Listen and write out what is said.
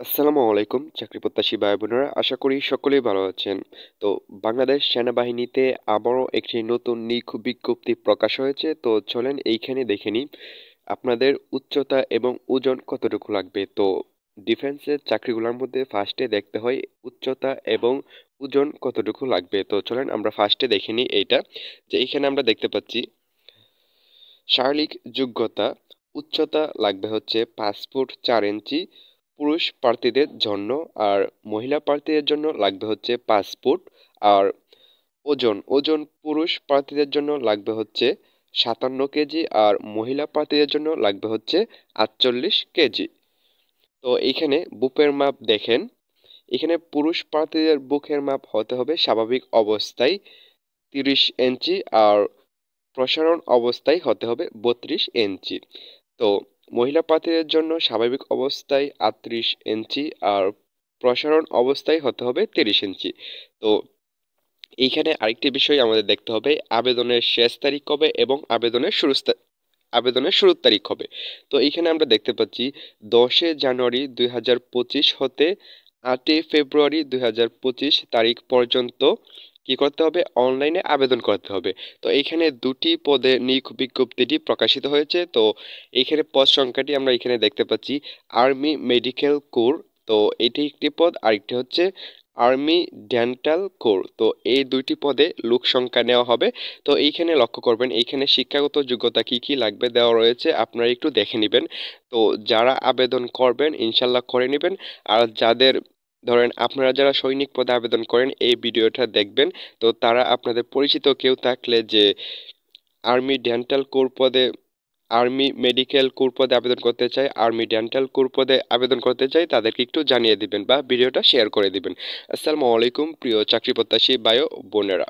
আসসালামু আলাইকুম চাকরি প্রত্যাশী ভাই বোনেরা, আশা করি সকলেই ভালো আছেন। তো বাংলাদেশ সেনাবাহিনীতে আবারও একটি নতুন নিয়োগ বিজ্ঞপ্তি প্রকাশ হয়েছে। তো চলেন এইখানে দেখে নিই আপনাদের উচ্চতা এবং ওজন কতটুকু লাগবে। তো ডিফেন্সের চাকরিগুলোর মধ্যে ফার্স্টে দেখতে হয় উচ্চতা এবং ওজন কতটুকু লাগবে। তো চলেন আমরা ফার্স্টে দেখে নিই এইটা, যে এইখানে আমরা দেখতে পাচ্ছি শারীরিক যোগ্যতা উচ্চতা লাগবে হচ্ছে 5 ফুট 4 ইঞ্চি পুরুষ প্রার্থীদের জন্য, আর মহিলা প্রার্থীদের জন্য লাগবে হচ্ছে 5 ফুট। আর ওজন ওজন পুরুষ প্রার্থীদের জন্য লাগবে হচ্ছে 57 কেজি, আর মহিলা প্রার্থীদের জন্য লাগবে হচ্ছে 48 কেজি। তো এইখানে বুকের মাপ দেখেন, এখানে পুরুষ প্রার্থীদের বুকের মাপ হতে হবে স্বাভাবিক অবস্থায় 30 ইঞ্চি, আর প্রসারণ অবস্থায় হতে হবে 32 ইঞ্চি। তো মহিলা প্রার্থীদের জন্য স্বাভাবিক অবস্থায় 38 ইঞ্চি, আর প্রসারণ অবস্থায় হতে হবে 30 ইঞ্চি। তো এইখানে আরেকটি বিষয় আমাদের দেখতে হবে, আবেদনের শেষ তারিখ কবে এবং আবেদনের শুরুর তারিখ হবে। তো এইখানে আমরা দেখতে পাচ্ছি 10 জানুয়ারি 2025 হতে 8 ফেব্রুয়ারি 2025 তারিখ পর্যন্ত কি করতে হবে, অনলাইনে আবেদন করতে হবে। তো এইখানে দুটি পদে নিয়োগ বিজ্ঞপ্তিটি প্রকাশিত হয়েছে। তো এইখানে পদ সংখ্যাটি আমরা এখানে দেখতে পাচ্ছি আর্মি মেডিকেল কোর। তো এটি একটি পদ, আরেকটি হচ্ছে আর্মি ডেন্টাল কোর। তো এই দুইটি পদে লোক সংখ্যা নেওয়া হবে। তো এইখানে লক্ষ্য করবেন, এইখানে শিক্ষাগত যোগ্যতা কি কি লাগবে দেওয়া রয়েছে, আপনারা একটু দেখে নেবেন। তো যারা আবেদন করবেন ইনশাল্লাহ করে নেবেন। আর যাদের ধরেন আপনারা যারা সৈনিক পদে আবেদন করেন এই ভিডিওটা দেখবেন, তো তারা আপনাদের পরিচিত কেউ থাকলে যে আর্মি ডেন্টাল কোর পদে, আর্মি মেডিকেল কোর পদে আবেদন করতে চায়, আর্মি ডেন্টাল কোর পদে আবেদন করতে চায়, তাদেরকে একটু জানিয়ে দিবেন বা ভিডিওটা শেয়ার করে দিবেন। আসসালামু আলাইকুম প্রিয় চাকরি প্রত্যাশী ভাই ও বোনেরা।